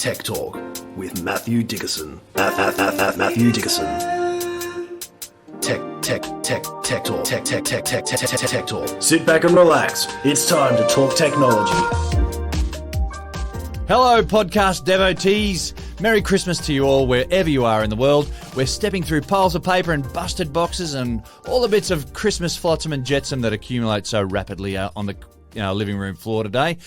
Tech Talk with Matthew Dickerson. Matthew Dickerson. Tech Talk. Tech Talk. Sit back and relax. It's time to talk technology. Hello, podcast devotees. Merry Christmas to you all, wherever you are in the world. We're stepping through piles of paper and busted boxes and all the bits of Christmas flotsam and jetsam that accumulate so rapidly on the living room floor today.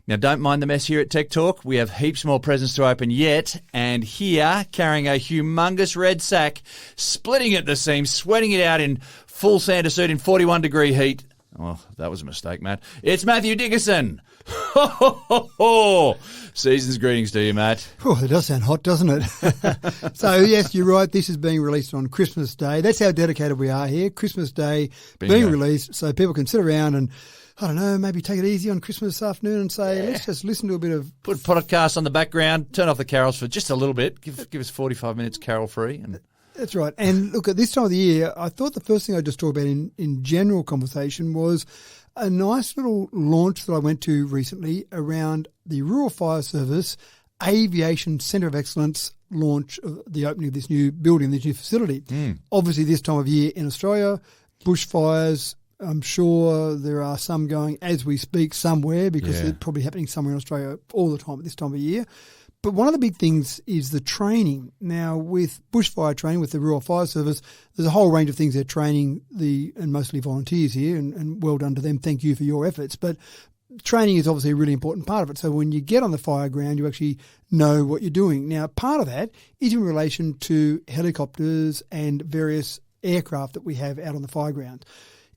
Now, don't mind the mess here at Tech Talk. We have heaps more presents to open yet. And here, carrying a humongous red sack, splitting at the seams, sweating it out in full Santa suit in 41-degree heat. Oh, that was a mistake, Matt. It's Matthew Dickerson. Ho, ho, ho, ho. Season's greetings to you, Matt. Oh, it does sound hot, doesn't it? So, yes, you're right. This is being released on Christmas Day. That's how dedicated we are here. Christmas Day being released so people can sit around and, I don't know, maybe take it easy on Christmas afternoon and say, let's just listen to a bit of... Put podcasts on the background, turn off the carols for just a little bit. Give us 45 minutes carol-free. That's right. And look, at this time of the year, I thought the first thing I'd just talk about in general conversation was a nice little launch that I went to recently around the Rural Fire Service Aviation Centre of Excellence launch of the opening of this new building, this new facility. Obviously, this time of year in Australia, bushfires... I'm sure there are some going as we speak somewhere because they're probably happening somewhere in Australia all the time at this time of year. But one of the big things is the training. Now, with bushfire training, with the Rural Fire Service, there's a whole range of things they're training and mostly volunteers here, and well done to them. Thank you for your efforts. But training is obviously a really important part of it. So when you get on the fire ground, you actually know what you're doing. Now, part of that is in relation to helicopters and various aircraft that we have out on the fire ground.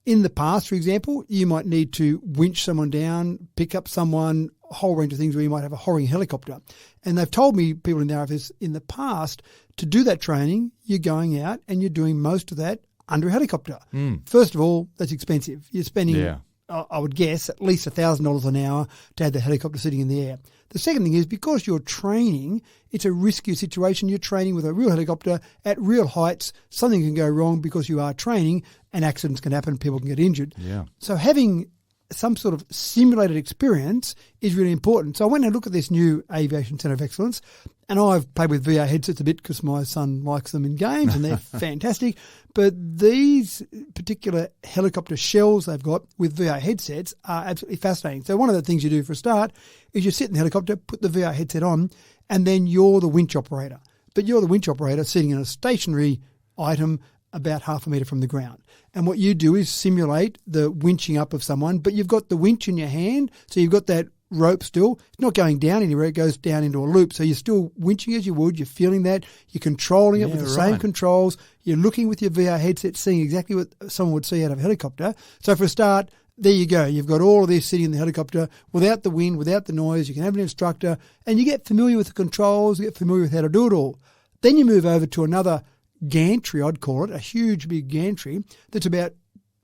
In the past, for example, you might need to winch someone down, pick up someone, a whole range of things where you might have a hovering helicopter. And they've told me, people in the RFS, in the past, to do that training, you're going out and you're doing most of that under a helicopter. First of all, that's expensive. You're spending, I would guess, at least $1,000 an hour to have the helicopter sitting in the air. The second thing is because you're training, it's a riskier situation. You're training with a real helicopter at real heights. Something can go wrong because you are training and accidents can happen. People can get injured. Yeah. So having some sort of simulated experience is really important. So I went and looked at this new Aviation Centre of Excellence, and I've played with VR headsets a bit because my son likes them in games and they're fantastic. But these particular helicopter shells they've got with VR headsets are absolutely fascinating. So one of the things you do for a start is you sit in the helicopter, put the VR headset on, and then you're the winch operator. But you're the winch operator sitting in a stationary item about half a metre from the ground. And what you do is simulate the winching up of someone, but you've got the winch in your hand, so you've got that rope still. It's not going down anywhere, it goes down into a loop. So you're still winching as you would, you're feeling that, you're controlling it with the same controls, you're looking with your VR headset, seeing exactly what someone would see out of a helicopter. So for a start, there you go. You've got all of this sitting in the helicopter without the wind, without the noise. You can have an instructor and you get familiar with the controls, you get familiar with how to do it all. Then you move over to another gantry, I'd call it, a huge big gantry that's about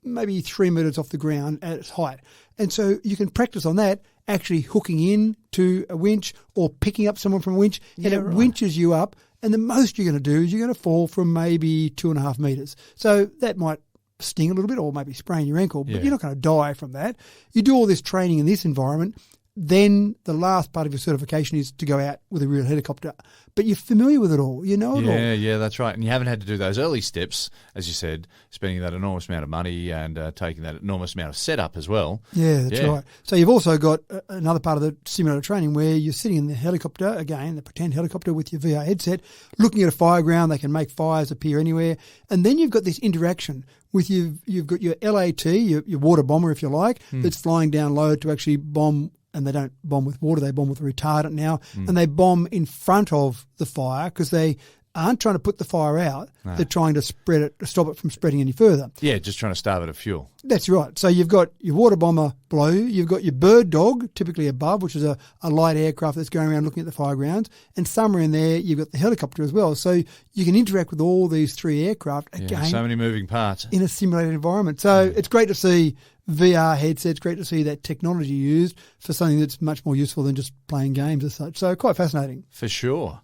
maybe 3 metres off the ground at its height. And so you can practice on that, actually hooking in to a winch or picking up someone from a winch, and it winches you up. And the most you're going to do is you're going to fall from maybe 2.5 metres. So that might sting a little bit or maybe sprain your ankle, but you're not going to die from that. You do all this training in this environment, then the last part of your certification is to go out with a real helicopter. But you're familiar with it all. You know it all. Yeah, that's right. And you haven't had to do those early steps, as you said, spending that enormous amount of money and taking that enormous amount of setup as well. Yeah, that's right. So you've also got another part of the simulator training where you're sitting in the helicopter, again, the pretend helicopter with your VR headset, looking at a fire ground. They can make fires appear anywhere. And then you've got this interaction with you've got your LAT, your water bomber, if you like, that's flying down low to actually bomb. And they don't bomb with water, they bomb with a retardant now. And they bomb in front of the fire because they aren't trying to put the fire out. No. They're trying to spread it, to stop it from spreading any further. Yeah, just trying to starve it of fuel. That's right. So you've got your water bomber below you. You've got your bird dog, typically above, which is a light aircraft that's going around looking at the fire grounds. And somewhere in there, you've got the helicopter as well. So you can interact with all these three aircraft, again, so many moving parts in a simulated environment. So it's great to see VR headsets, great to see that technology used for something that's much more useful than just playing games as such. So quite fascinating. For sure.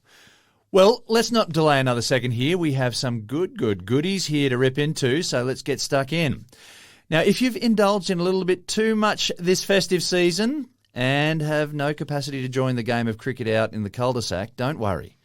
Well, let's not delay another second here. We have some good goodies here to rip into, so let's get stuck in. Now, if you've indulged in a little bit too much this festive season, and have no capacity to join the game of cricket out in the cul-de-sac, don't worry.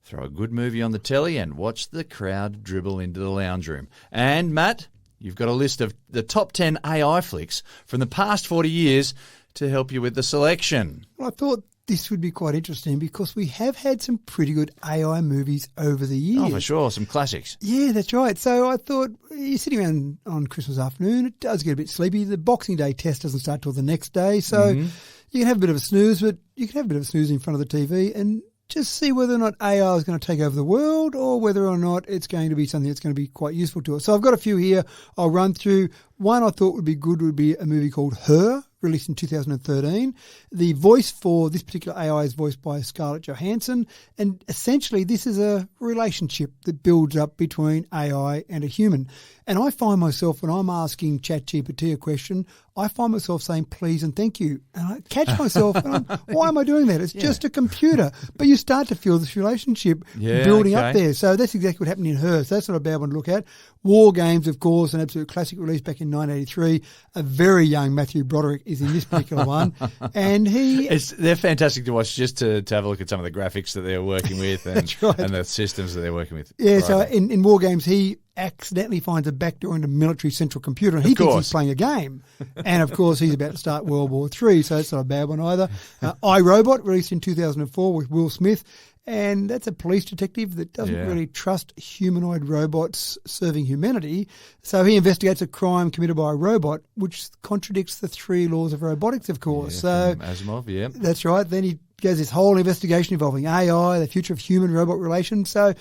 Throw a good movie on the telly and watch the crowd dribble into the lounge room. And, Matt, you've got a list of the top 10 AI flicks from the past 40 years to help you with the selection. Well, I thought this would be quite interesting because we have had some pretty good AI movies over the years. Oh, for sure. Some classics. Yeah, that's right. So I thought you're sitting around on Christmas afternoon. It does get a bit sleepy. The Boxing Day test doesn't start till the next day. So you can have a bit of a snooze, but you can have a bit of a snooze in front of the TV and just see whether or not AI is going to take over the world or whether or not it's going to be something that's going to be quite useful to us. So I've got a few here I'll run through. One I thought would be good would be a movie called Her, released in 2013. The voice for this particular AI is voiced by Scarlett Johansson, and essentially this is a relationship that builds up between AI and a human. And I find myself, when I'm asking ChatGPT a question, I find myself saying please and thank you. And I catch myself, and why am I doing that? It's just a computer. But you start to feel this relationship building up there. So that's exactly what happened in Her. So that's not a bad one to look at. War Games, of course, an absolute classic release back in 1983. A very young Matthew Broderick is in this particular one. And they're fantastic to watch just to have a look at some of the graphics that they're working with and, and the systems that they're working with. Yeah, right. So in War Games, he accidentally finds a backdoor into military central computer and he thinks he's playing a game. And, of course, he's about to start World War III, so that's not a bad one either. iRobot, released in 2004 with Will Smith. And that's a police detective that doesn't really trust humanoid robots serving humanity. So he investigates a crime committed by a robot, which contradicts the 3 laws of robotics, of course. Yeah, so Asimov, that's right. Then he goes this whole investigation involving AI, the future of human-robot relations. So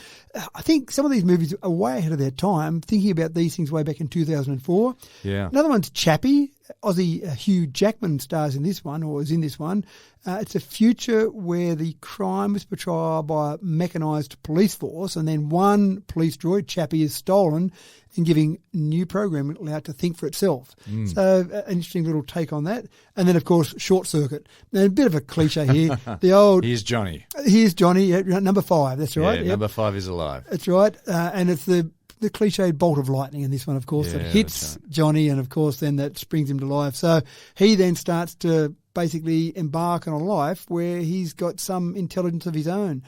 I think some of these movies are way ahead of their time, thinking about these things way back in 2004. Yeah. Another one's Chappie. Aussie Hugh Jackman stars in this one, or is in this one. It's a future where the crime is portrayed by a mechanised police force, and then one police droid, Chappie, is stolen and giving new programming allowed to think for itself. So an interesting little take on that. And then, of course, Short Circuit. Now, a bit of a cliche here. The old Here's Johnny. Here's Johnny, number 5, that's right. Yeah, number 5 is alive. That's right. And it's the cliched bolt of lightning in this one, of course, that hits Johnny, and, of course, then that springs him to life. So he then starts to basically embark on a life where he's got some intelligence of his own.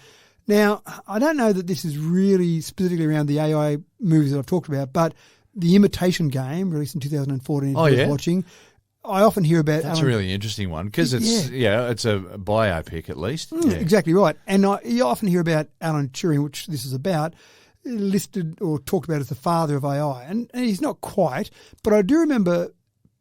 Now, I don't know that this is really specifically around the AI movies that I've talked about, but The Imitation Game, released in 2014, watching, I often hear about... That's a really interesting one because it's a biopic at least. Exactly right. And you often hear about Alan Turing, which this is about, listed or talked about as the father of AI. And he's not quite, but I do remember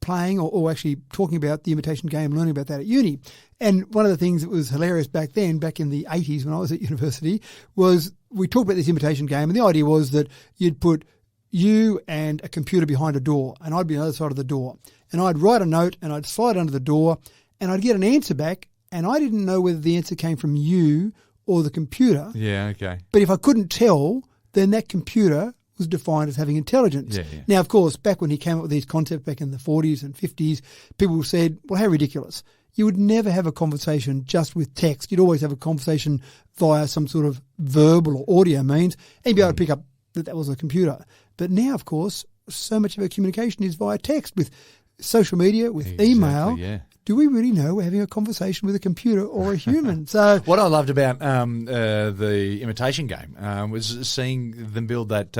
playing or actually talking about The Imitation Game, learning about that at uni. And one of the things that was hilarious back then, back in the 80s when I was at university, was we talked about this imitation game, and the idea was that you'd put you and a computer behind a door, and I'd be on the other side of the door. And I'd write a note, and I'd slide under the door, and I'd get an answer back, and I didn't know whether the answer came from you or the computer. Yeah, okay. But if I couldn't tell, then that computer was defined as having intelligence. Yeah. Now, of course, back when he came up with these concepts back in the 40s and 50s, people said, well, how ridiculous. You would never have a conversation just with text. You'd always have a conversation via some sort of verbal or audio means, and you'd be able to pick up that was a computer. But now, of course, so much of our communication is via text, with social media, with email. Yeah. Do we really know we're having a conversation with a computer or a human? So what I loved about the Imitation Game was seeing them build that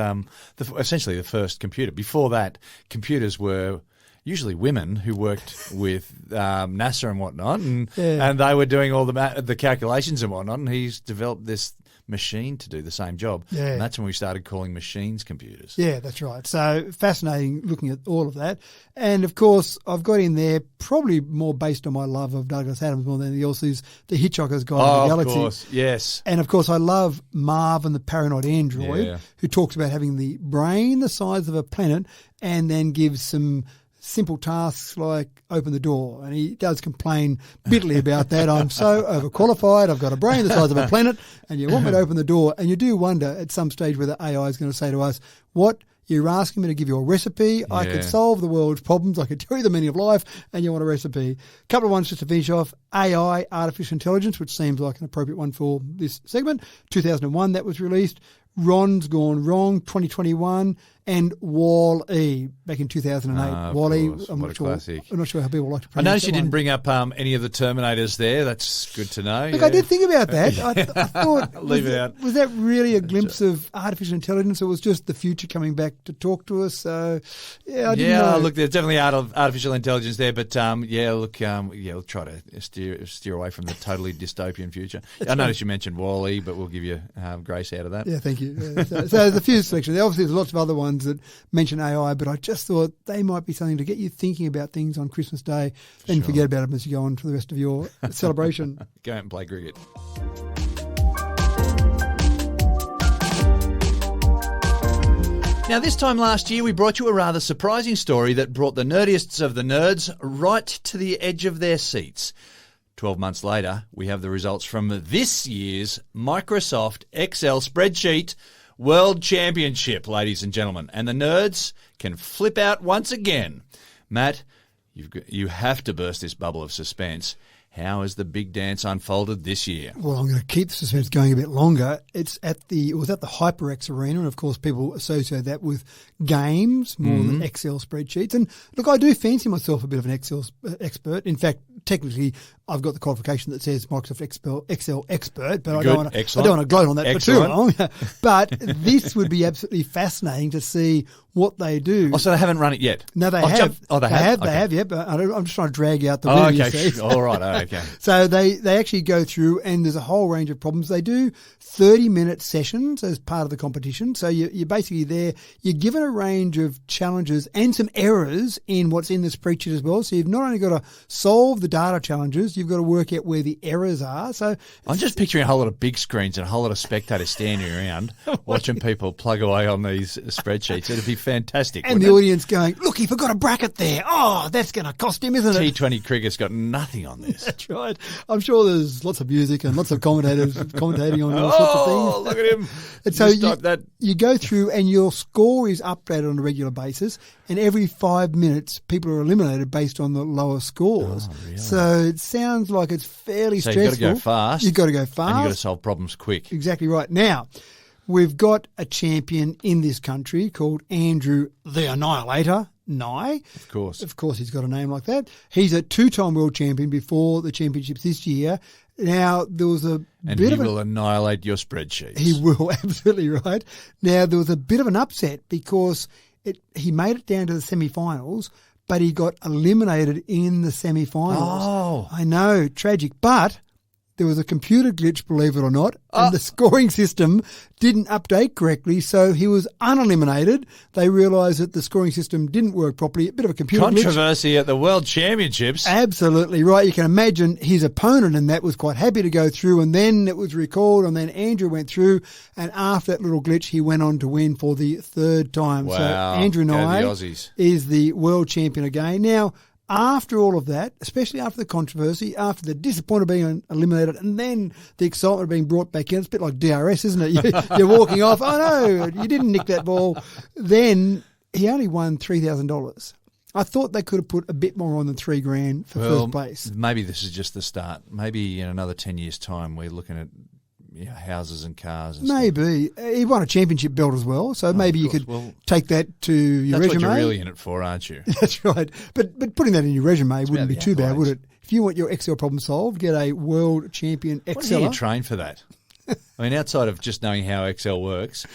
essentially the first computer. Before that, computers were usually women who worked with NASA and whatnot, and they were doing all the calculations and whatnot. And he's developed this machine to do the same job. Yeah. And that's when we started calling machines computers. Yeah, that's right. So fascinating looking at all of that. And, of course, I've got in there probably more based on my love of Douglas Adams more than anything else is The Hitchhiker's Guide to the Galaxy. Of course, yes. And, of course, I love Marv and the Paranoid Android, who talks about having the brain the size of a planet and then gives some simple tasks like open the door. And he does complain bitterly about that. I'm so overqualified. I've got a brain the size of a planet and you want me to open the door. And you do wonder at some stage whether AI is going to say to us, what, you're asking me to give you a recipe? I could solve the world's problems. I could tell you the meaning of life and you want a recipe. A couple of ones just to finish off. AI, artificial intelligence, which seems like an appropriate one for this segment. 2001, that was released. Ron's Gone Wrong, 2021, and Wall-E back in 2008. Wall-E, course. I'm What not a sure. classic. I'm not sure how people like to I pronounce noticed that you didn't one. bring up any of the Terminators there. That's good to know. Look, I did think about that. I thought, Leave it out. Was that really a glimpse of artificial intelligence, or was just the future coming back to talk to us? So, I didn't know. Look, there's definitely artificial intelligence there, but we'll try to steer away from the totally dystopian future. I noticed you mentioned Wall-E, but we'll give you grace out of that. Yeah, thank you. Yeah, so there's a few selections. Obviously, there's lots of other ones that mention AI, but I just thought they might be something to get you thinking about things on Christmas Day, then forget about them as you go on for the rest of your celebration. Go out and play cricket. Now, this time last year, we brought you a rather surprising story that brought the nerdiest of the nerds right to the edge of their seats. 12 months later, we have the results from this year's Microsoft Excel spreadsheet World Championship, ladies and gentlemen. And the nerds can flip out once again. Matt, you have to burst this bubble of suspense. How has the big dance unfolded this year? Well, I'm going to keep the suspense going a bit longer. It was at the HyperX Arena, and of course people associate that with games more than Excel spreadsheets. And look, I do fancy myself a bit of an Excel expert. In fact, technically, I've got the qualification that says Microsoft Excel expert, but I don't want to gloat on that for too long. But this would be absolutely fascinating to see what they do. Oh, so they haven't run it yet? No, they have. They have? They have, yeah, but I'm just trying to drag out the winner, you see. All right, okay. So they actually go through, and there's a whole range of problems. They do 30-minute sessions as part of the competition. So you're basically there. You're given a range of challenges and some errors in what's in the spreadsheet as well. So you've not only got to solve the data challenges, you've got to work out where the errors are. So I'm just picturing a whole lot of big screens and a whole lot of spectators standing around watching people plug away on these spreadsheets. It'd be fantastic. And the audience going, look, he forgot a bracket there. Oh, that's going to cost him, isn't it? T20 cricket's got nothing on this. That's right. I'm sure there's lots of music and lots of commentators commentating on all sorts of things. Oh, look at him. And so you go through and your score is updated on a regular basis, and every 5 minutes people are eliminated based on the lower scores. Oh, really? So it sounds like it's fairly stressful. You've got to go fast. You've got to go fast. And you've got to solve problems quick. Exactly right. Now, we've got a champion in this country called Andrew the Annihilator Nye. Of course, he's got a name like that. He's a two-time world champion before the championships this year. Now, there was a bit of will annihilate your spreadsheets. He will, absolutely right. Now, there was a bit of an upset because he made it down to the semi-finals, but he got eliminated in the semi-finals. Oh. I know, tragic. But there was a computer glitch, believe it or not, and the scoring system didn't update correctly, so he was uneliminated. They realised that the scoring system didn't work properly. A bit of a computer glitch. Controversy at the World Championships. Absolutely right. You can imagine his opponent and that was quite happy to go through, and then it was recalled, and then Andrew went through, and after that little glitch, he went on to win for the third time. Wow. So Andrew Nye is the world champion again. Now, after all of that, especially after the controversy, after the disappointment of being eliminated, and then the excitement of being brought back in, it's a bit like DRS, isn't it? You're walking off, oh no, you didn't nick that ball. Then he only won $3,000. I thought they could have put a bit more on than $3,000 for first place. Maybe this is just the start. Maybe in another 10 years' time, we're looking at houses and cars and maybe. stuff. He won a championship belt as well, so maybe you could take that to your resume. That's what you're really in it for, aren't you? That's right. But putting that in your resume wouldn't be too bad, would it? If you want your Excel problem solved, get a world champion Exceller. What do you train for that? I mean, outside of just knowing how Excel works.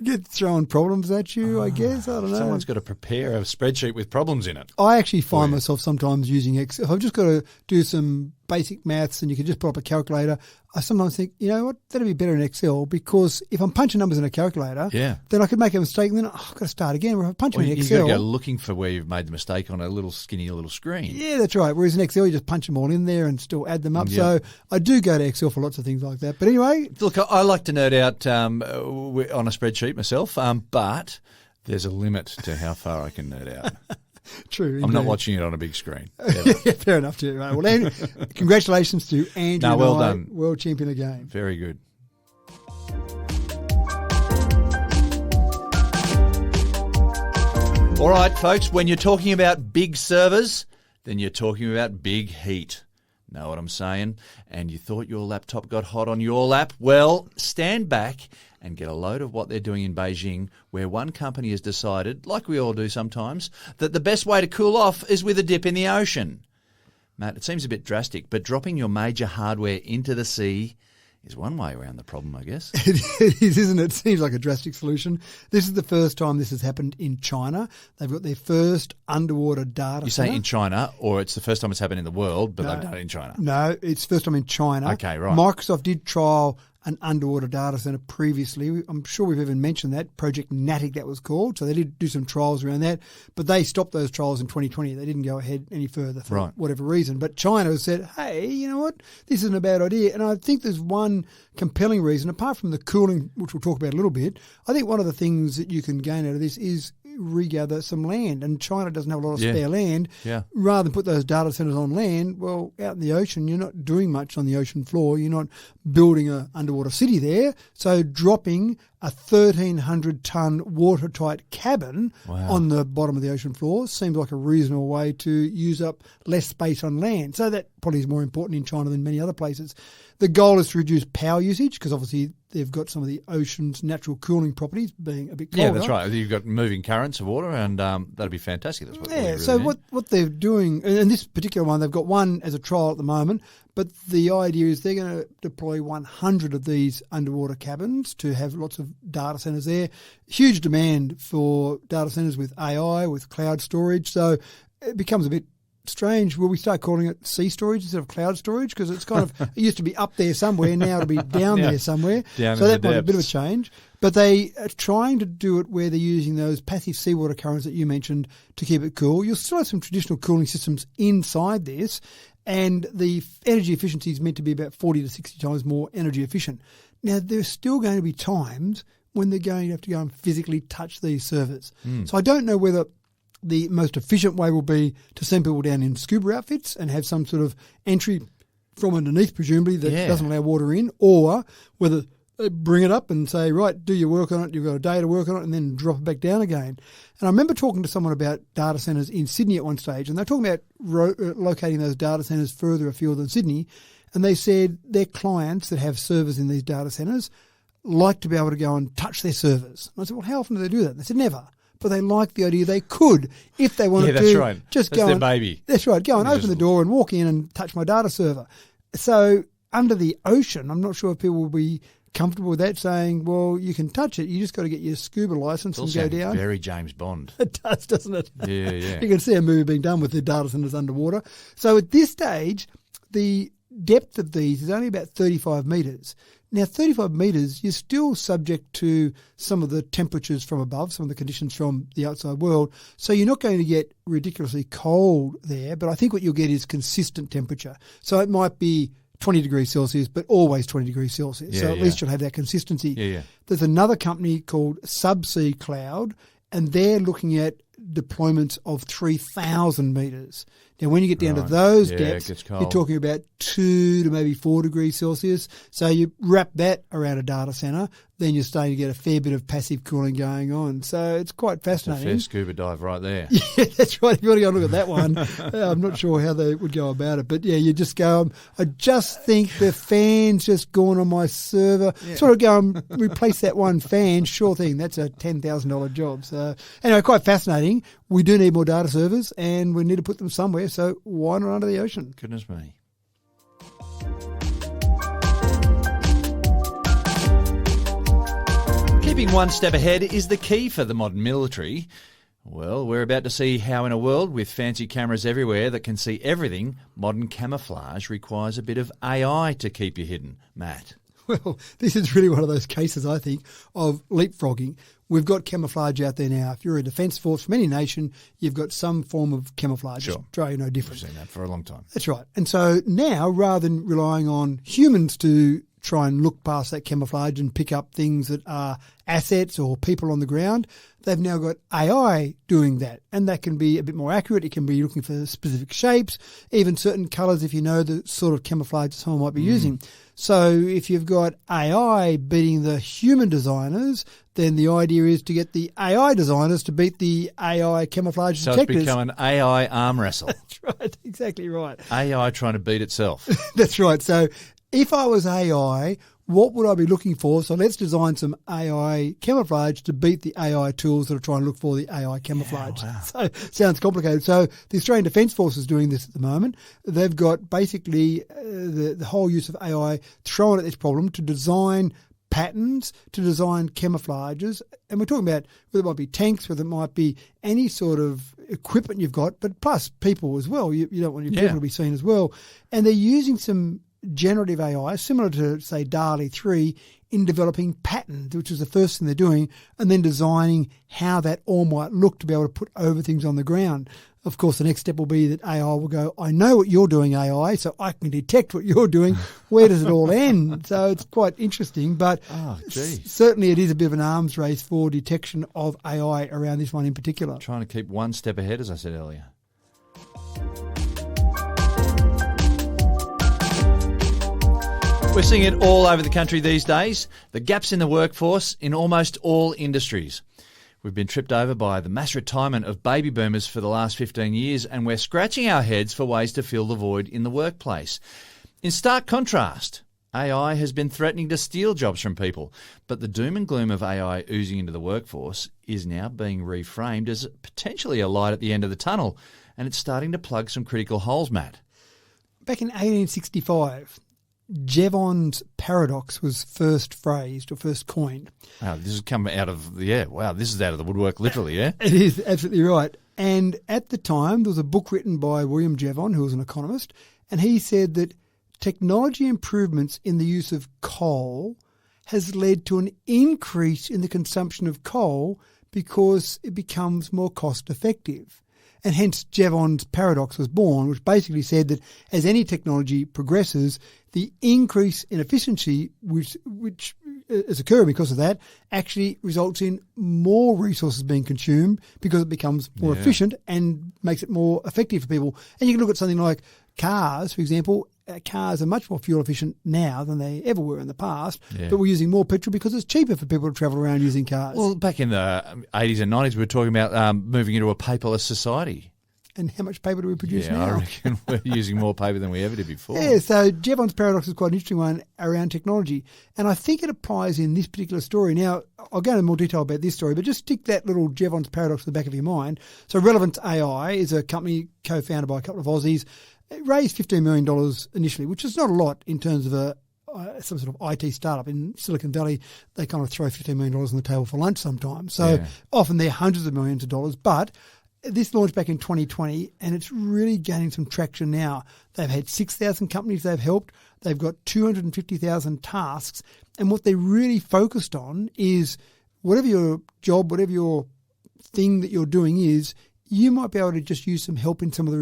Get throwing problems at you, I guess. I don't know. Someone's got to prepare a spreadsheet with problems in it. I actually find myself sometimes using Excel. If I've just got to do some basic maths and you can just put up a calculator, I sometimes think, you know what, that'd be better in Excel, because if I'm punching numbers in a calculator, then I could make a mistake and then I've got to start again. Where if I punch them in Excel, you've got to go looking for where you've made the mistake on a little skinny little screen. Yeah, that's right. Whereas in Excel, you just punch them all in there and still add them up. Yep. So I do go to Excel for lots of things like that. But anyway. Look, I like to nerd out on a spreadsheet myself, but there's a limit to how far I can nerd out. True. I'm not watching it on a big screen. Yeah, fair enough too. Right. Well, congratulations to Andrew well done. World champion again. Very good. All right, folks, when you're talking about big servers, then you're talking about big heat. Know what I'm saying? And you thought your laptop got hot on your lap? Well, stand back and get a load of what they're doing in Beijing, where one company has decided, like we all do sometimes, that the best way to cool off is with a dip in the ocean. Matt, it seems a bit drastic, but dropping your major hardware into the sea is one way around the problem, I guess. It is, isn't it? It seems like a drastic solution. This is the first time this has happened in China. They've got their first underwater data You center. say in China, or it's the first time it's happened in the world, but they've done it in China. No, it's first time in China. Okay, right. Microsoft did trial an underwater data center previously. I'm sure we've even mentioned that, Project Natic that was called. So they did do some trials around that, but they stopped those trials in 2020. They didn't go ahead any further for whatever reason. But China said, hey, you know what? This isn't a bad idea. And I think there's one compelling reason, apart from the cooling, which we'll talk about a little bit. I think one of the things that you can gain out of this is regather some land, and China doesn't have a lot of spare land. Yeah. Rather than put those data centers on land, well, out in the ocean, you're not doing much on the ocean floor. You're not building an underwater city there. So dropping a 1,300-ton watertight cabin on the bottom of the ocean floor seems like a reasonable way to use up less space on land. So that probably is more important in China than many other places. The goal is to reduce power usage because obviously they've got some of the ocean's natural cooling properties being a bit colder. Yeah, that's right. You've got moving currents of water, and that'll be fantastic. That's what we really so need. what they're doing, and this particular one, they've got one as a trial at the moment, but the idea is they're going to deploy 100 of these underwater cabins to have lots of data centers there. Huge demand for data centers with AI, with cloud storage. So it becomes a bit strange. Will we start calling it sea storage instead of cloud storage? Because it's kind of, it used to be up there somewhere, now it'll be down there somewhere. Down so in that the might be a bit of a depths. change. But they are trying to do it where they're using those passive seawater currents that you mentioned to keep it cool. You'll still have some traditional cooling systems inside this, and the energy efficiency is meant to be about 40 to 60 times more energy efficient. Now, there's still going to be times when they're going to have to go and physically touch these servers. So I don't know whether the most efficient way will be to send people down in scuba outfits and have some sort of entry from underneath, presumably, that doesn't allow water in, or whether they bring it up and say, right, do your work on it, you've got a day to work on it, and then drop it back down again. And I remember talking to someone about data centres in Sydney at one stage, and they're talking about locating those data centres further afield than Sydney, and they said their clients that have servers in these data centres like to be able to go and touch their servers. And I said, well, how often do they do that? And they said, never. But they like the idea they could, if they wanted to. That's right. Just That's go their and, baby. That's right. Go and open the door and walk in and touch my data server. So under the ocean, I'm not sure if people will be comfortable with that, saying, well, you can touch it. You just got to get your scuba license and go down. Very James Bond. It does, doesn't it? Yeah, yeah. You can see a movie being done with the data centers underwater. So at this stage, the depth of these is only about 35 metres. Now, 35 metres, you're still subject to some of the temperatures from above, some of the conditions from the outside world. So you're not going to get ridiculously cold there, but I think what you'll get is consistent temperature. So it might be 20 degrees Celsius, but always 20 degrees Celsius. So at least you'll have that consistency. Yeah. There's another company called Subsea Cloud, and they're looking at deployments of 3,000 metres. Now, when you get down to those it depths, gets you're cold. talking about 2 to maybe 4 degrees Celsius. So you wrap that around a data centre, then you're starting to get a fair bit of passive cooling going on. So it's quite It's a fascinating. fair scuba dive right there. Yeah, that's right. If you want to go and look at that one, I'm not sure how they would go about it. But yeah, you just go, I just think the fan's just gone on my server. Sort of go and replace that one fan. Sure thing. That's a $10,000 job. So anyway, quite fascinating. We do need more data servers and we need to put them somewhere. So why not under the ocean? Goodness me. Keeping one step ahead is the key for the modern military. Well, we're about to see how in a world with fancy cameras everywhere that can see everything, modern camouflage requires a bit of AI to keep you hidden. Matt. Well, this is really one of those cases, I think, of leapfrogging. We've got camouflage out there now. If you're a defence force from any nation, you've got some form of camouflage. Sure. Australia, no different. We've seen that for a long time. That's right. And so now, rather than relying on humans to try and look past that camouflage and pick up things that are assets or people on the ground. They've now got AI doing that, and that can be a bit more accurate. It can be looking for specific shapes, even certain colours if you know the sort of camouflage that someone might be using. So if you've got AI beating the human designers, then the idea is to get the AI designers to beat the AI camouflage detectors. So it's become an AI arm wrestle. That's right, exactly right. AI trying to beat itself. That's right. So if I was AI, what would I be looking for? So let's design some AI camouflage to beat the AI tools that are trying to look for the AI camouflage. Yeah, wow. So sounds complicated. So the Australian Defence Force is doing this at the moment. They've got basically the whole use of AI thrown at this problem to design patterns, to design camouflages. And we're talking about whether it might be tanks, whether it might be any sort of equipment you've got, but plus people as well. You don't want your people to be seen as well. And they're using some generative AI, similar to, say, DALL-E 3, in developing patterns, which is the first thing they're doing, and then designing how that all might look to be able to put over things on the ground. Of course, the next step will be that AI will go, I know what you're doing, AI, so I can detect what you're doing. Where does it all end? So it's quite interesting, but certainly it is a bit of an arms race for detection of AI around this one in particular. Trying to keep one step ahead, as I said earlier. We're seeing it all over the country these days. The gaps in the workforce in almost all industries. We've been tripped over by the mass retirement of baby boomers for the last 15 years, and we're scratching our heads for ways to fill the void in the workplace. In stark contrast, AI has been threatening to steal jobs from people, but the doom and gloom of AI oozing into the workforce is now being reframed as potentially a light at the end of the tunnel, and it's starting to plug some critical holes, Matt. Back in 1865, Jevons paradox was first phrased or first coined. Wow, this has come out of this is out of the woodwork, literally, yeah? It is, absolutely right. And at the time, there was a book written by William Jevon, who was an economist, and he said that technology improvements in the use of coal has led to an increase in the consumption of coal because it becomes more cost effective. And hence Jevons paradox was born, which basically said that as any technology progresses, the increase in efficiency which is occurring because of that actually results in more resources being consumed because it becomes more efficient and makes it more effective for people. And you can look at something like cars, for example. Cars are much more fuel efficient now than they ever were in the past, but we're using more petrol because it's cheaper for people to travel around using cars. Well, back in the 80s and 90s, we were talking about moving into a paperless society. And how much paper do we produce now? I reckon we're using more paper than we ever did before. Yeah, so Jevons paradox is quite an interesting one around technology. And I think it applies in this particular story. Now, I'll go into more detail about this story, but just stick that little Jevons paradox in the back of your mind. So Relevance AI is a company co-founded by a couple of Aussies. It raised $15 million initially, which is not a lot in terms of some sort of IT startup. In Silicon Valley, they kind of throw $15 million on the table for lunch sometimes. So often they're hundreds of millions of dollars. But this launched back in 2020, and it's really gaining some traction now. They've had 6,000 companies they've helped. They've got 250,000 tasks. And what they're really focused on is whatever your job, whatever your thing that you're doing is, you might be able to just use some help in some of the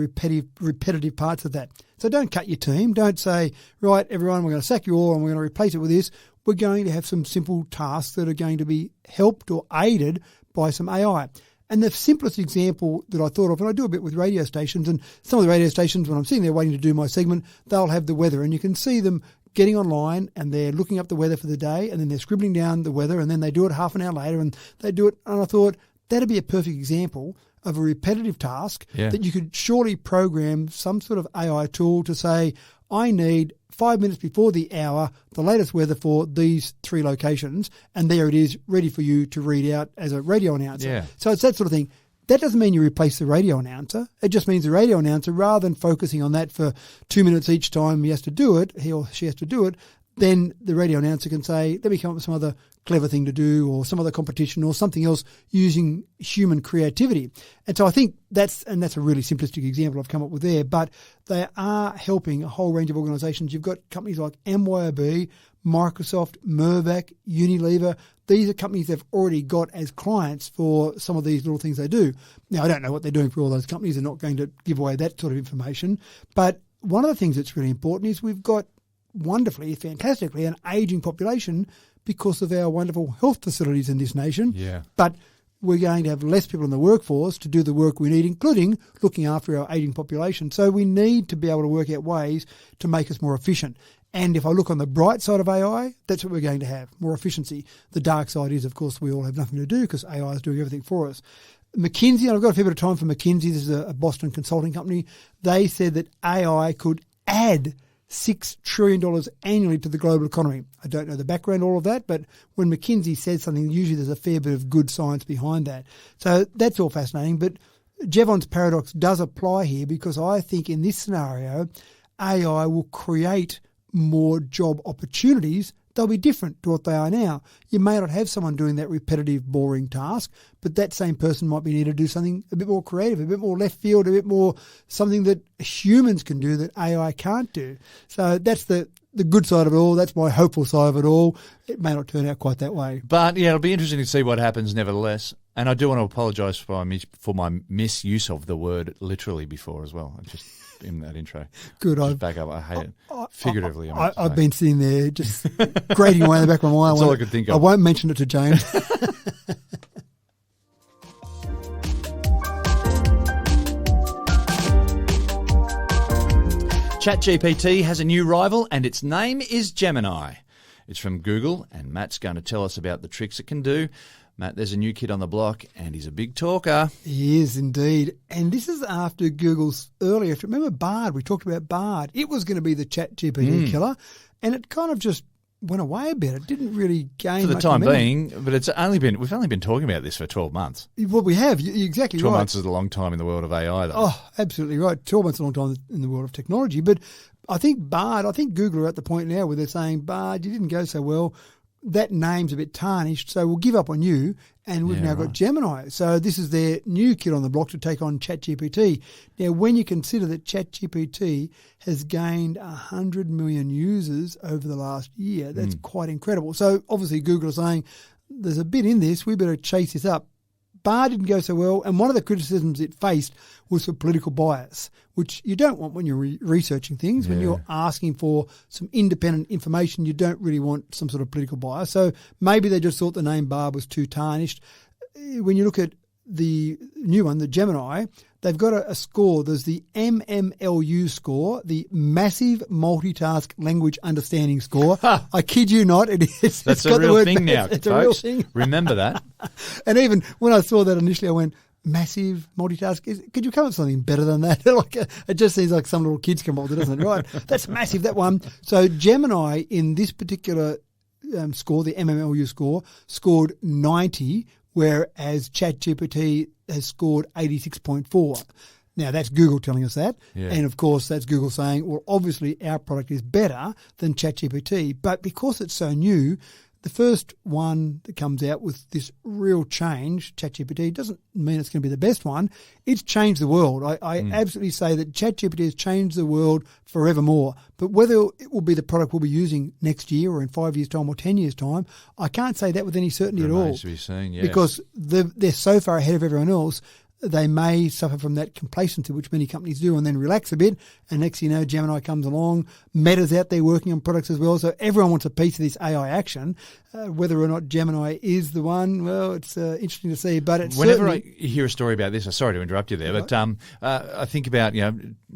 repetitive parts of that. So don't cut your team. Don't say, right, everyone, we're going to sack you all and we're going to replace it with this. We're going to have some simple tasks that are going to be helped or aided by some AI. And the simplest example that I thought of, and I do a bit with radio stations, and some of the radio stations, when I'm sitting there waiting to do my segment, they'll have the weather, and you can see them getting online and they're looking up the weather for the day, and then they're scribbling down the weather, and then they do it half an hour later, and they do it. And I thought that'd be a perfect example of a repetitive task that you could surely program some sort of AI tool to say, I need 5 minutes before the hour, the latest weather for these 3 locations, and there it is, ready for you to read out as a radio announcer. Yeah. So it's that sort of thing. That doesn't mean you replace the radio announcer. It just means the radio announcer, rather than focusing on that for 2 minutes each time he has to do it, he or she has to do it, then the radio announcer can say, let me come up with some other clever thing to do or some other competition or something else using human creativity. And so I think that's a really simplistic example I've come up with there, but they are helping a whole range of organisations. You've got companies like MYOB, Microsoft, Mirvac, Unilever. These are companies they've already got as clients for some of these little things they do. Now, I don't know what they're doing for all those companies. They're not going to give away that sort of information. But one of the things that's really important is we've got wonderfully, fantastically, an ageing population because of our wonderful health facilities in this nation. Yeah. But we're going to have less people in the workforce to do the work we need, including looking after our ageing population. So we need to be able to work out ways to make us more efficient. And if I look on the bright side of AI, that's what we're going to have, more efficiency. The dark side is, of course, we all have nothing to do because AI is doing everything for us. McKinsey, and I've got a fair bit of time for McKinsey, this is a Boston consulting company, they said that AI could add $6 trillion annually to the global economy. I don't know the background, all of that, but when McKinsey says something, usually there's a fair bit of good science behind that. So that's all fascinating. But Jevons paradox does apply here because I think in this scenario, AI will create more job opportunities. They'll be different to what they are now. You may not have someone doing that repetitive, boring task, but that same person might be needed to do something a bit more creative, a bit more left field, a bit more something that humans can do that AI can't do. So that's the good side of it all. That's my hopeful side of it all. It may not turn out quite that way. But, yeah, it'll be interesting to see what happens nevertheless. And I do want to apologise for my misuse of the word literally before as well. Just in that intro. Good. Just back up. I hate it. Figuratively. I've been sitting there just grating away in the back of my mind. That's all I could think of. I won't mention it to James. ChatGPT has a new rival and its name is Gemini. It's from Google and Matt's going to tell us about the tricks it can do. Matt, there's a new kid on the block and he's a big talker. He is indeed. And this is after Google's earlier. Remember Bard? We talked about Bard. It was going to be the ChatGPT killer and it kind of just went away a bit. It didn't really gain for the much time momentum. being, but we've only been talking about this for 12 months. Well, we have. You're exactly 12 right. months is a long time in the world of AI, though. Oh, absolutely right. 12 months is a long time in the world of technology. But I think Google are at the point now where they're saying, Bard, you didn't go so well. That name's a bit tarnished, so we'll give up on you. And we've now got Gemini. So this is their new kid on the block to take on ChatGPT. Now, when you consider that ChatGPT has gained 100 million users over the last year, that's quite incredible. So obviously Google is saying there's a bit in this. We better chase this up. Bard didn't go so well, and one of the criticisms it faced was for political bias, which you don't want when you're researching things. When you're asking for some independent information, you don't really want some sort of political bias. So maybe they just thought the name Bard was too tarnished. When you look at the new one, the Gemini, they've got a score. There's the MMLU score, the Massive Multitask Language Understanding score. I kid you not. That's a real thing now, folks. A real thing. Remember that. And even when I saw that initially, I went, massive multitask. Could you come up with something better than that? It just seems like some little kids come up with it, doesn't it? Right. That's massive, that one. So Gemini in this particular score, the MMLU score, scored 90, whereas ChatGPT has scored 86.4. Now, that's Google telling us that. Yeah. And, of course, that's Google saying, well, obviously our product is better than ChatGPT. But because it's so new, the first one that comes out with this real change, ChatGPT, doesn't mean it's going to be the best one. It's changed the world. I absolutely say that ChatGPT has changed the world forevermore. But whether it will be the product we'll be using next year or in 5 years' time or 10 years' time, I can't say that with any certainty at all. Remains to be seen, yes. Because they're so far ahead of everyone else, they may suffer from that complacency, which many companies do, and then relax a bit. And next thing you know, Gemini comes along. Meta's out there working on products as well. So everyone wants a piece of this AI action. Whether or not Gemini is the one, well, it's interesting to see. But it's whenever I hear a story about this, sorry to interrupt you there, but I think about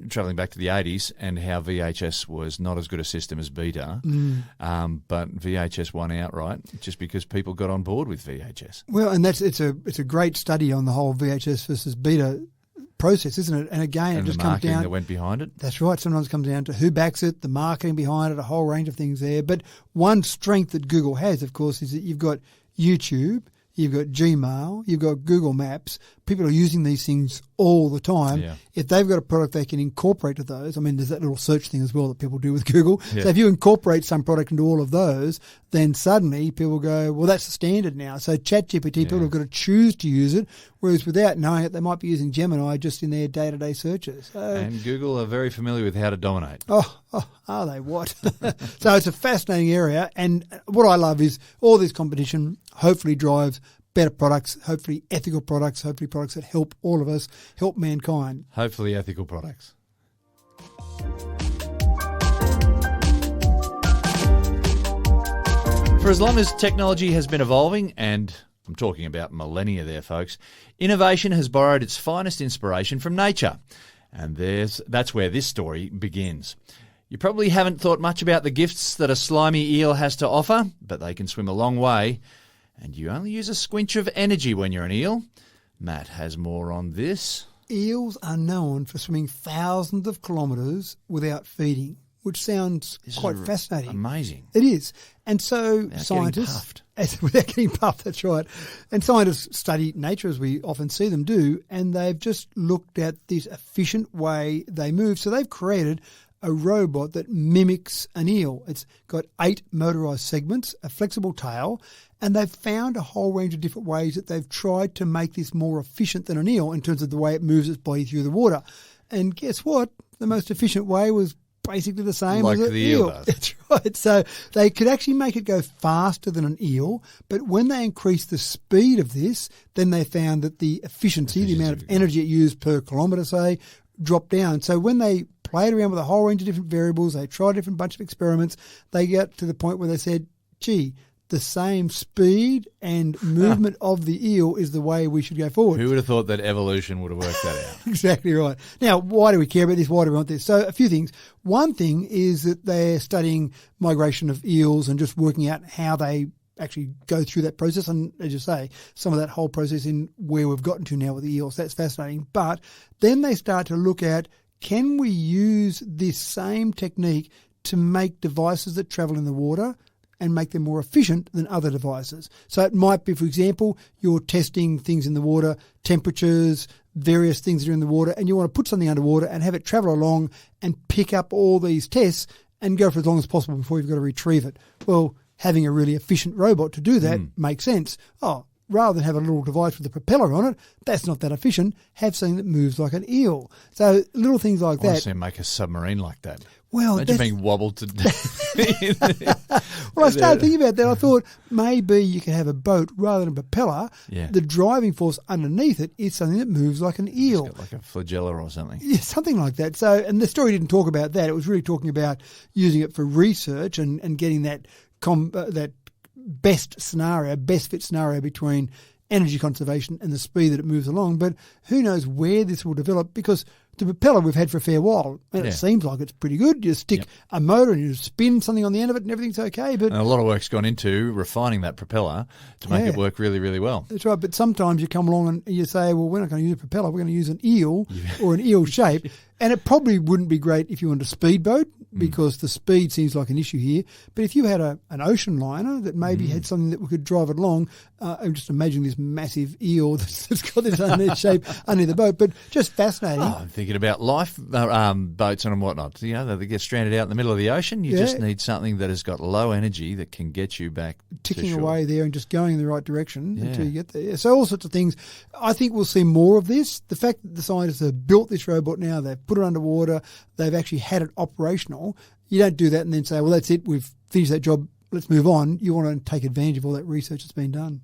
travelling back to the 80s and how VHS was not as good a system as Beta, but VHS won outright just because people got on board with VHS. Well, and it's a great study on the whole VHS versus Beta process, isn't it? And again, it just comes down. That went behind it. That's right. Sometimes it comes down to who backs it, the marketing behind it, a whole range of things there. But one strength that Google has, of course, is that you've got YouTube, you've got Gmail, you've got Google Maps. People are using these things all the time. Yeah. If they've got a product they can incorporate to those, I mean, there's that little search thing as well that people do with Google. Yeah. So if you incorporate some product into all of those, then suddenly people go, well, that's the standard now. So ChatGPT, people have got to choose to use it, whereas without knowing it, they might be using Gemini just in their day-to-day searches. So, and Google are very familiar with how to dominate. Oh, are they? What? So it's a fascinating area. And what I love is all this competition hopefully drives better products, hopefully ethical products, hopefully products that help all of us, help mankind. Hopefully ethical products. For as long as technology has been evolving, and I'm talking about millennia there, folks, innovation has borrowed its finest inspiration from nature. And that's where this story begins. You probably haven't thought much about the gifts that a slimy eel has to offer, but they can swim a long way. And you only use a squinch of energy when you're an eel. Matt has more on this. Eels are known for swimming thousands of kilometres without feeding, which sounds quite fascinating. Amazing. It is. And so Without scientists... getting puffed. Without getting puffed, that's right. And scientists study nature, as we often see them do, and they've just looked at this efficient way they move. So they've created a robot that mimics an eel. It's got 8 motorised segments, a flexible tail, and they've found a whole range of different ways that they've tried to make this more efficient than an eel in terms of the way it moves its body through the water. And guess what? The most efficient way was basically the same like as an the eel does. That's right. So they could actually make it go faster than an eel, but when they increased the speed of this, then they found that the efficiency, the amount of energy it used per kilometre, say, dropped down. So when they played around with a whole range of different variables, they tried a different bunch of experiments, they got to the point where they said, gee, the same speed and movement of the eel is the way we should go forward. Who would have thought that evolution would have worked that out? Exactly right. Now, why do we care about this? Why do we want this? So a few things. One thing is that they're studying migration of eels and just working out how they actually go through that process. And as you say, some of that whole process in where we've gotten to now with the eels, that's fascinating. But then they start to look at, can we use this same technique to make devices that travel in the water and make them more efficient than other devices? So it might be, for example, you're testing things in the water, temperatures, various things that are in the water, and you want to put something underwater and have it travel along and pick up all these tests and go for as long as possible before you've got to retrieve it. Well, having a really efficient robot to do that makes sense. Oh, rather than have a little device with a propeller on it, that's not that efficient. Have something that moves like an eel. So little things like that. Honestly, make a submarine like that. Well, imagine being wobbled to death. Well, I started thinking about that. I thought maybe you could have a boat rather than a propeller. Yeah. The driving force underneath it is something that moves like an eel. It's got like a flagella or something. Yeah, something like that. So, and the story didn't talk about that. It was really talking about using it for research and getting that that best fit scenario between energy conservation and the speed that it moves along. But who knows where this will develop, because the propeller we've had for a fair while, and it seems like it's pretty good. You stick a motor and you spin something on the end of it and everything's okay. But and a lot of work's gone into refining that propeller to make it work really, really well. That's right. But sometimes you come along and you say, well, we're not going to use a propeller. We're going to use an eel or an eel shape. And it probably wouldn't be great if you wanted a speedboat, because the speed seems like an issue here. But if you had an ocean liner that maybe had something that we could drive it along, I'm just imagining this massive eel that's got this underneath shape under the boat. But just fascinating. Oh, I'm thinking about life boats and whatnot. You know, they get stranded out in the middle of the ocean. You just need something that has got low energy that can get you back ticking to away there and just going in the right direction until you get there. So all sorts of things. I think we'll see more of this. The fact that the scientists have built this robot now, they've put it underwater, they've actually had it operational. You don't do that and then say, well, that's it, we've finished that job, let's move on. You want to take advantage of all that research that's been done.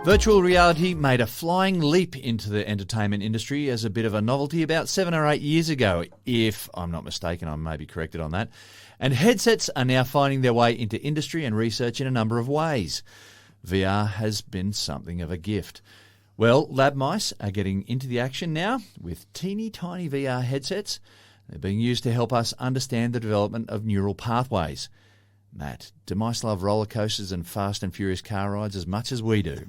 Virtual reality made a flying leap into the entertainment industry as a bit of a novelty about 7 or 8 years ago, if I'm not mistaken. I may be corrected on that. And headsets are now finding their way into industry and research in a number of ways. VR has been something of a gift. Well, lab mice are getting into the action now with teeny tiny VR headsets. They're being used to help us understand the development of neural pathways. Matt, do mice love roller coasters and fast and furious car rides as much as we do?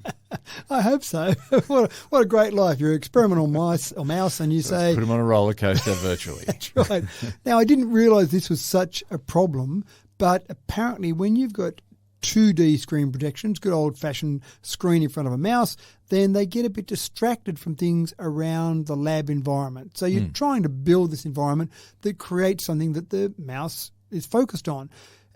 I hope so. What a great life. You're an experimental mouse and you say... Put them on a roller coaster virtually. That's right. Now, I didn't realise this was such a problem, but apparently when you've got 2D screen projections, good old-fashioned screen in front of a mouse, then they get a bit distracted from things around the lab environment. So you're trying to build this environment that creates something that the mouse is focused on.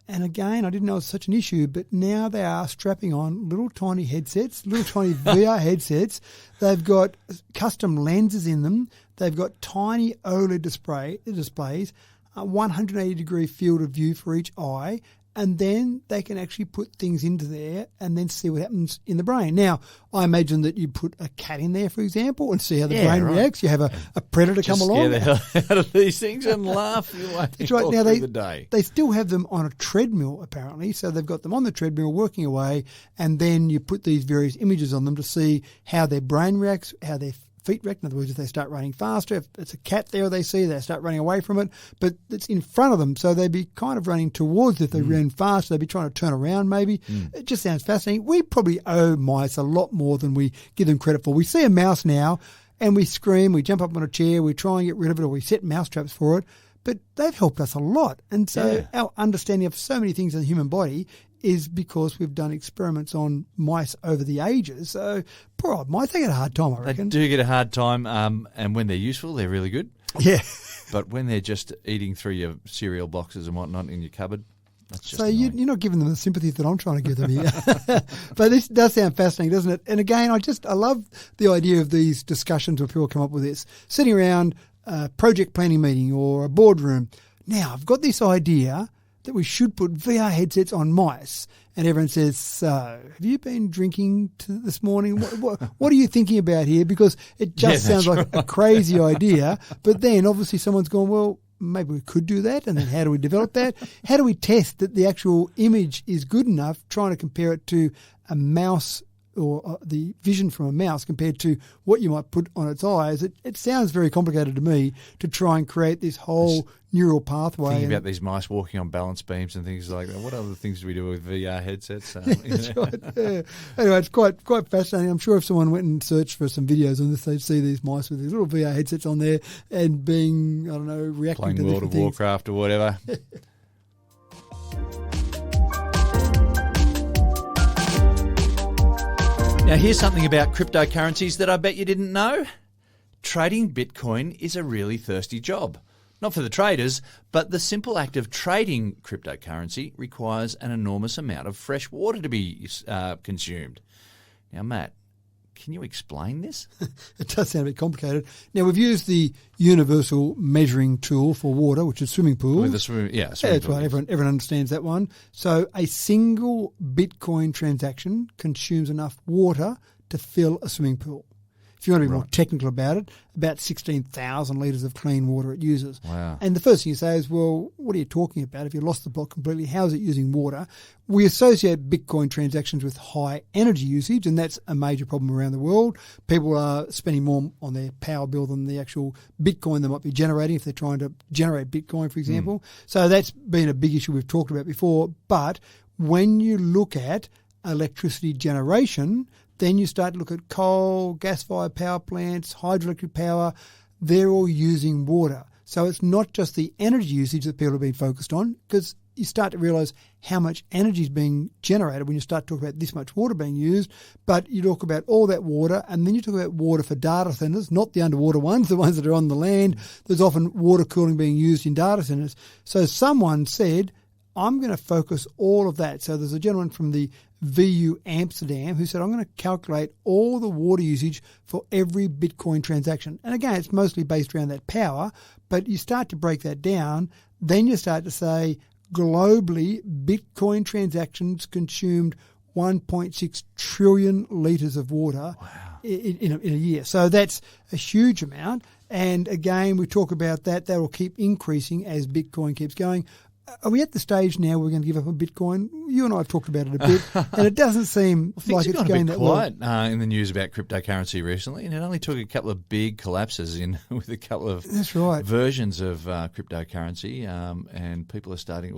And again, I didn't know it was such an issue, but now they are strapping on little tiny headsets, little tiny VR headsets. They've got custom lenses in them. They've got tiny OLED displays, a 180-degree field of view for each eye, and then they can actually put things into there and then see what happens in the brain. Now, I imagine that you put a cat in there, for example, and see how the brain reacts. You have a predator come along. Scare the hell out of these things and laugh your way That's right. all Now through the day. They still have them on a treadmill, apparently. So they've got them on the treadmill working away, and then you put these various images on them to see how their brain reacts, how their feet react. In other words, if they start running faster, if it's a cat there they see, they start running away from it, but it's in front of them, so they'd be kind of running towards it. If they ran fast, they'd be trying to turn around maybe. It just sounds fascinating. We probably owe mice a lot more than we give them credit for. We see a mouse now and we scream, we jump up on a chair, we try and get rid of it, or we set mouse traps for it, but they've helped us a lot. And so our understanding of so many things in the human body is because we've done experiments on mice over the ages. So poor old mice, they get a hard time, I reckon. They do get a hard time, and when they're useful, they're really good. Yeah. But when they're just eating through your cereal boxes and whatnot in your cupboard, that's just So annoying. you're not giving them the sympathy that I'm trying to give them here. But this does sound fascinating, doesn't it? And again, I love the idea of these discussions where people come up with this. Sitting around a project planning meeting or a boardroom. Now, I've got this idea that we should put VR headsets on mice. And everyone says, so, have you been drinking this morning? What are you thinking about here? Because it just sounds like a crazy idea. But then obviously someone's gone, well, maybe we could do that. And then how do we develop that? How do we test that the actual image is good enough, trying to compare it to a mouse or the vision from a mouse compared to what you might put on its eyes? It sounds very complicated to me to try and create this whole neural pathway. Thinking about these mice walking on balance beams and things like that. What other things do we do with VR headsets? That's right. Yeah. Anyway, it's quite fascinating. I'm sure if someone went and searched for some videos on this, they'd see these mice with these little VR headsets on there and being, I don't know, reacting Playing to World different of things. Warcraft or whatever. Now, here's something about cryptocurrencies that I bet you didn't know. Trading Bitcoin is a really thirsty job. Not for the traders, but the simple act of trading cryptocurrency requires an enormous amount of fresh water to be consumed. Now, Matt, can you explain this? It does sound a bit complicated. Now, we've used the universal measuring tool for water, which is swimming pools. With the swimming That's pool, right. yes. Everyone understands that one. So a single Bitcoin transaction consumes enough water to fill a swimming pool. If you want to be more technical about it, about 16,000 litres of clean water it uses. Wow. And the first thing you say is, well, what are you talking about? If you lost the plot completely, how is it using water? We associate Bitcoin transactions with high energy usage, and that's a major problem around the world. People are spending more on their power bill than the actual Bitcoin they might be generating if they're trying to generate Bitcoin, for example. So that's been a big issue we've talked about before. But when you look at electricity generation, then you start to look at coal, gas-fired power plants, hydroelectric power. They're all using water. So it's not just the energy usage that people have been focused on, because you start to realise how much energy is being generated when you start talking about this much water being used. But you talk about all that water, and then you talk about water for data centres, not the underwater ones, the ones that are on the land. There's often water cooling being used in data centres. So someone said, I'm going to focus all of that. So there's a gentleman from the VU Amsterdam who said, I'm going to calculate all the water usage for every Bitcoin transaction. And again, it's mostly based around that power, but you start to break that down. Then you start to say, globally, Bitcoin transactions consumed 1.6 trillion litres of water in a year. So that's a huge amount. And again, we talk about that. That will keep increasing as Bitcoin keeps going. Are we at the stage now where we're going to give up on Bitcoin? You and I have talked about it a bit, and it doesn't seem like it's going that well. Things have got a bit quiet in the news about cryptocurrency recently, and it only took a couple of big collapses with a couple of versions of cryptocurrency, and people are starting,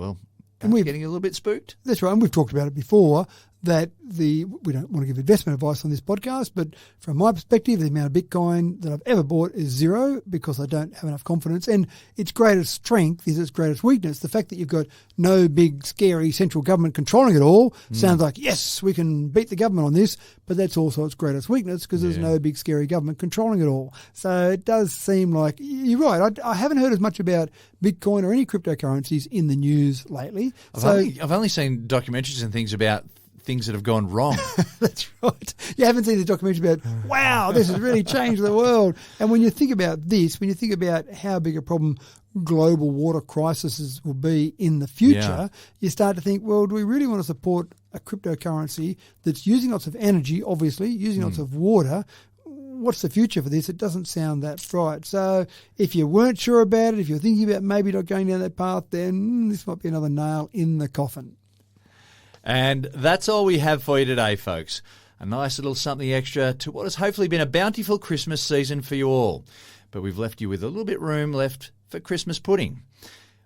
getting a little bit spooked. That's right, and we've talked about it before, that we don't want to give investment advice on this podcast, but from my perspective, the amount of Bitcoin that I've ever bought is zero because I don't have enough confidence. And its greatest strength is its greatest weakness. The fact that you've got no big, scary central government controlling it all sounds like, yes, we can beat the government on this, but that's also its greatest weakness because there's no big, scary government controlling it all. So it does seem like, you're right, I haven't heard as much about Bitcoin or any cryptocurrencies in the news lately. I've only seen documentaries and things about things that have gone wrong. That's right. You haven't seen the documentary about, wow, this has really changed the world. And when you think about this, when you think about how big a problem global water crises will be in the future, you start to think, well, do we really want to support a cryptocurrency that's using lots of energy, obviously, using lots of water? What's the future for this? It doesn't sound that bright. So if you weren't sure about it, if you're thinking about maybe not going down that path, then this might be another nail in the coffin. And that's all we have for you today, folks. A nice little something extra to what has hopefully been a bountiful Christmas season for you all. But we've left you with a little bit room left for Christmas pudding.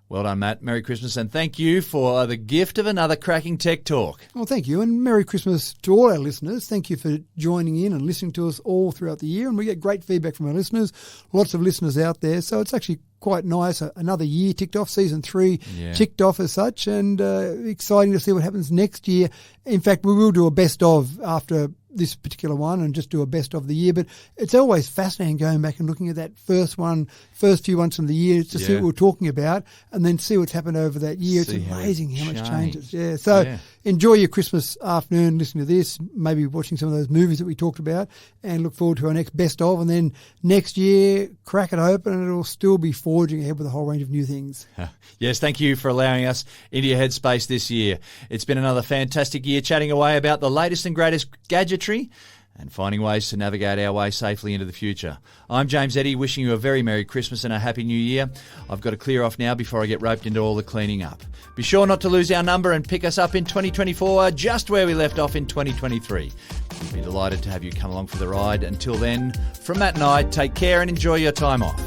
Well done, Matt. Merry Christmas, and thank you for the gift of another cracking tech talk. Well, thank you, and Merry Christmas to all our listeners. Thank you for joining in and listening to us all throughout the year, and we get great feedback from our listeners, lots of listeners out there, so it's actually quite nice. Another year ticked off, season 3 ticked off as such, and exciting to see what happens next year. In fact, we will do a best of after this particular one and just do a best of the year, but it's always fascinating going back and looking at that first few months of the year to see what we're talking about and then see what's happened over that year. It's amazing how much changes. So enjoy your Christmas afternoon listening to this, maybe watching some of those movies that we talked about, and look forward to our next best of, and then next year crack it open and it'll still be forging ahead with a whole range of new things. Yes, thank you for allowing us into your headspace this year. It's been another fantastic year chatting away about the latest and greatest gadgetry and finding ways to navigate our way safely into the future. I'm James Eddy, wishing you a very Merry Christmas and a Happy New Year. I've got to clear off now before I get roped into all the cleaning up. Be sure not to lose our number and pick us up in 2024, just where we left off in 2023. We'd be delighted to have you come along for the ride. Until then, from Matt and I, take care and enjoy your time off.